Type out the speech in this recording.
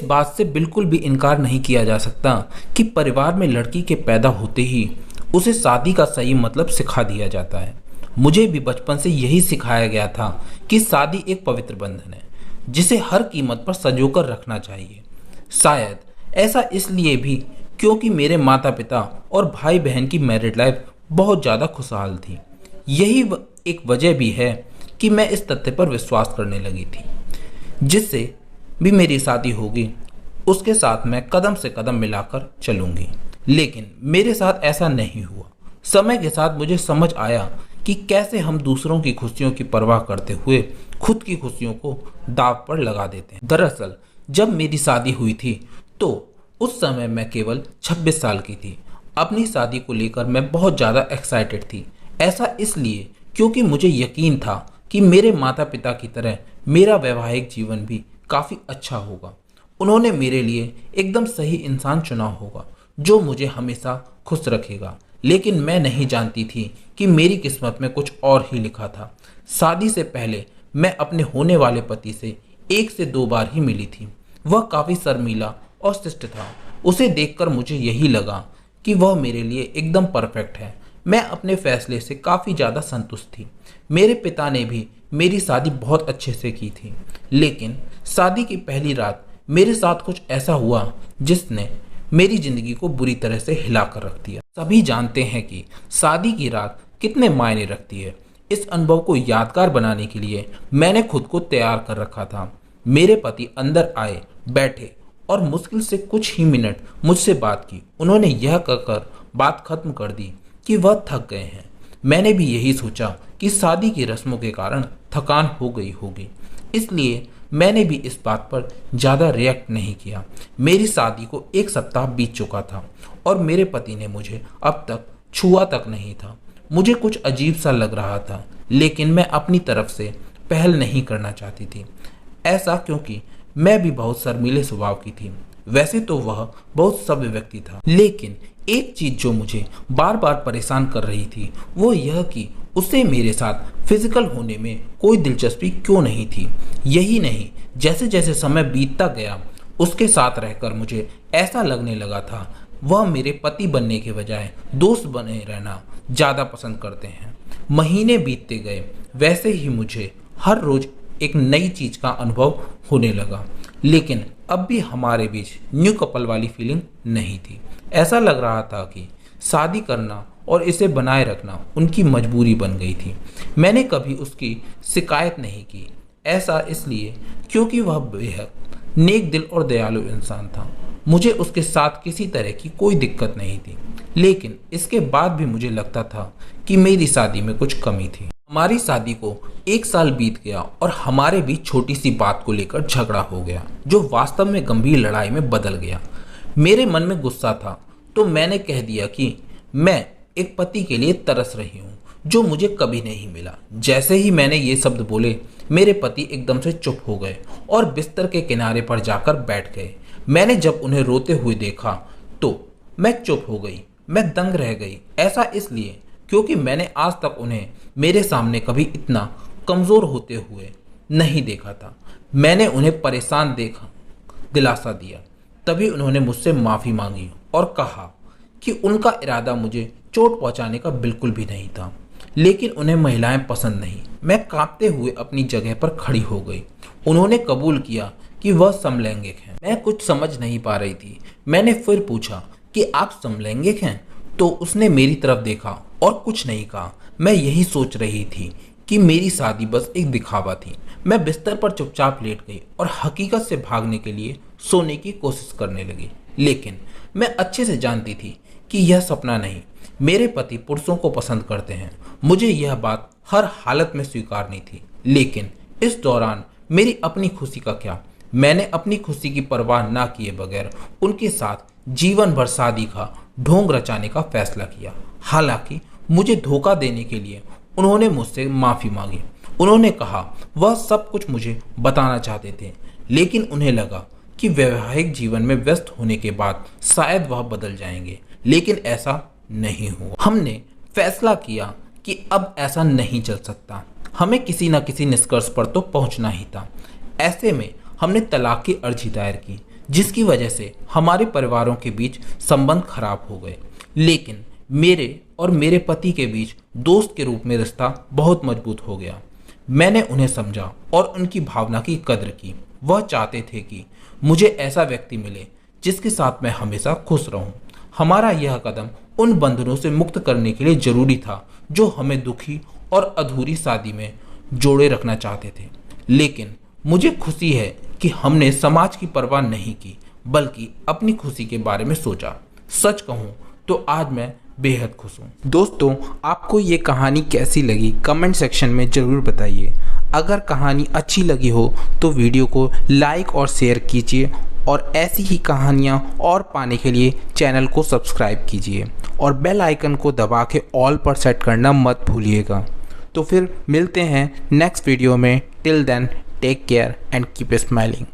बात से बिल्कुल भी इनकार नहीं किया जा सकता कि परिवार में लड़की के पैदा होते ही उसे शादी का सही मतलब सिखा दिया जाता है। मुझे भी बचपन से यही सिखाया गया था कि शादी एक पवित्र बंधन है जिसे हर कीमत पर संजोकर रखना चाहिए। शायद ऐसा इसलिए भी क्योंकि मेरे माता पिता और भाई बहन की मैरिड लाइफ बहुत ज़्यादा खुशहाल थी। यही एक वजह भी है कि मैं इस तथ्य पर विश्वास करने लगी थी जिससे भी मेरी शादी होगी उसके साथ मैं कदम से कदम मिलाकर चलूंगी। लेकिन मेरे साथ ऐसा नहीं हुआ। समय के साथ मुझे समझ आया कि कैसे हम दूसरों की खुशियों की परवाह करते हुए खुद की खुशियों को दांव पर लगा देते हैं। दरअसल जब मेरी शादी हुई थी तो उस समय मैं केवल 26 साल की थी। अपनी शादी को लेकर मैं बहुत ज़्यादा एक्साइटेड थी। ऐसा इसलिए क्योंकि मुझे यकीन था कि मेरे माता पिता की तरह मेरा वैवाहिक जीवन भी काफ़ी अच्छा होगा। उन्होंने मेरे लिए एकदम सही इंसान चुना होगा जो मुझे हमेशा खुश रखेगा। लेकिन मैं नहीं जानती थी कि मेरी किस्मत में कुछ और ही लिखा था। शादी से पहले मैं अपने होने वाले पति से 1 से 2 बार ही मिली थी। वह काफ़ी शर्मीला और शिष्ट था। उसे देखकर मुझे यही लगा कि वह मेरे लिए एकदम परफेक्ट है। मैं अपने फैसले से काफ़ी ज़्यादा संतुष्ट थी। मेरे पिता ने भी मेरी शादी बहुत अच्छे से की थी। लेकिन शादी की पहली रात मेरे साथ कुछ ऐसा हुआ जिसने मेरी ज़िंदगी को बुरी तरह से हिला कर रख दिया। सभी जानते हैं कि शादी की रात कितने मायने रखती है। इस अनुभव को यादगार बनाने के लिए मैंने खुद को तैयार कर रखा था। मेरे पति अंदर आए, बैठे और मुश्किल से कुछ ही मिनट मुझसे बात की। उन्होंने यह कहकर बात खत्म कर दी कि वह थक गए हैं। मैंने भी यही सोचा कि शादी की रस्मों के कारण थकान हो गई होगी, इसलिए मैंने भी इस बात पर ज़्यादा रिएक्ट नहीं किया। मेरी शादी को 1 सप्ताह बीत चुका था और मेरे पति ने मुझे अब तक छुआ तक नहीं था। मुझे कुछ अजीब सा लग रहा था, लेकिन मैं अपनी तरफ से पहल नहीं करना चाहती थी। ऐसा क्योंकि मैं भी बहुत शर्मीले स्वभाव की थी। वैसे तो वह बहुत सभ्य व्यक्ति था, लेकिन एक चीज़ जो मुझे बार बार परेशान कर रही थी वो यह कि उसे मेरे साथ फिजिकल होने में कोई दिलचस्पी क्यों नहीं थी। यही नहीं, जैसे जैसे समय बीतता गया उसके साथ रहकर मुझे ऐसा लगने लगा था वह मेरे पति बनने के बजाय दोस्त बने रहना ज़्यादा पसंद करते हैं। महीने बीतते गए, वैसे ही मुझे हर रोज़ एक नई चीज़ का अनुभव होने लगा। लेकिन अब भी हमारे बीच न्यू कपल वाली फीलिंग नहीं थी। ऐसा लग रहा था कि शादी करना और इसे बनाए रखना उनकी मजबूरी बन गई थी। मैंने कभी उसकी शिकायत नहीं की। ऐसा इसलिए क्योंकि वह बेहद नेक दिल और दयालु इंसान था। मुझे उसके साथ किसी तरह की कोई दिक्कत नहीं थी। लेकिन इसके बाद भी मुझे लगता था कि मेरी शादी में कुछ कमी थी। हमारी शादी को 1 साल बीत गया और हमारे बीच छोटी सी बात को लेकर झगड़ा हो गया जो वास्तव में गंभीर लड़ाई में बदल गया। मेरे मन में गुस्सा था तो मैंने कह दिया कि मैं एक पति के लिए तरस रही हूँ जो मुझे कभी नहीं मिला। जैसे ही मैंने ये शब्द बोले मेरे पति एकदम से चुप हो गए और बिस्तर के किनारे पर जाकर बैठ गए। मैंने जब उन्हें रोते हुए देखा तो मैं चुप हो गई। मैं दंग रह गई। ऐसा इसलिए क्योंकि मैंने आज तक उन्हें मेरे सामने कभी इतना कमज़ोर होते हुए नहीं देखा था। मैंने उन्हें परेशान देखा, दिलासा दिया। तभी उन्होंने मुझसे माफ़ी मांगी और कहा कि उनका इरादा मुझे चोट पहुंचाने का बिल्कुल भी नहीं था, लेकिन उन्हें महिलाएं पसंद नहीं। मैं कांपते हुए अपनी जगह पर खड़ी हो गई। उन्होंने कबूल किया कि वह समलैंगिक हैं। मैं कुछ समझ नहीं पा रही थी। मैंने फिर पूछा कि आप समलैंगिक हैं? तो उसने मेरी तरफ देखा और कुछ नहीं कहा। मैं यही सोच रही थी कि मेरी शादी बस एक दिखावा थी। मैं बिस्तर पर चुपचाप लेट गई और हकीकत से भागने के लिए सोने की कोशिश करने लगी। लेकिन मैं अच्छे से जानती थी कि यह सपना नहीं। मेरे पति पुरुषों को पसंद करते हैं। मुझे यह बात हर हालत में स्वीकारनी थी। लेकिन इस दौरान मेरी अपनी खुशी का क्या? मैंने अपनी खुशी की परवाह ना किए बगैर उनके साथ जीवन भर शादी का ढोंग रचाने का फैसला किया। हालांकि मुझे धोखा देने के लिए उन्होंने मुझसे माफ़ी मांगी। उन्होंने कहा वह सब कुछ मुझे बताना चाहते थे, लेकिन उन्हें लगा कि वैवाहिक जीवन में व्यस्त होने के बाद शायद वह बदल जाएंगे। लेकिन ऐसा नहीं हुआ। हमने फैसला किया कि अब ऐसा नहीं चल सकता। हमें किसी न किसी निष्कर्ष पर तो पहुंचना ही था। ऐसे में हमने तलाक की अर्जी दायर की, जिसकी वजह से हमारे परिवारों के बीच संबंध खराब हो गए। लेकिन मेरे और मेरे पति के बीच दोस्त के रूप में रिश्ता बहुत मजबूत हो गया। मैंने उन्हें समझा और उनकी भावना की कद्र की। वह चाहते थे कि मुझे ऐसा व्यक्ति मिले जिसके साथ मैं हमेशा खुश रहूं। हमारा यह कदम उन बंधनों से मुक्त करने के लिए जरूरी था जो हमें दुखी और अधूरी शादी में जोड़े रखना चाहते थे। लेकिन मुझे खुशी है कि हमने समाज की परवाह नहीं की, बल्कि अपनी खुशी के बारे में सोचा। सच कहूं तो आज मैं बेहद खुश हूँ। दोस्तों, आपको ये कहानी कैसी लगी कमेंट सेक्शन में ज़रूर बताइए। अगर कहानी अच्छी लगी हो तो वीडियो को लाइक और शेयर कीजिए और ऐसी ही कहानियाँ और पाने के लिए चैनल को सब्सक्राइब कीजिए और बेल आइकन को दबा के ऑल पर सेट करना मत भूलिएगा। तो फिर मिलते हैं नेक्स्ट वीडियो में। Till then take care and keep smiling.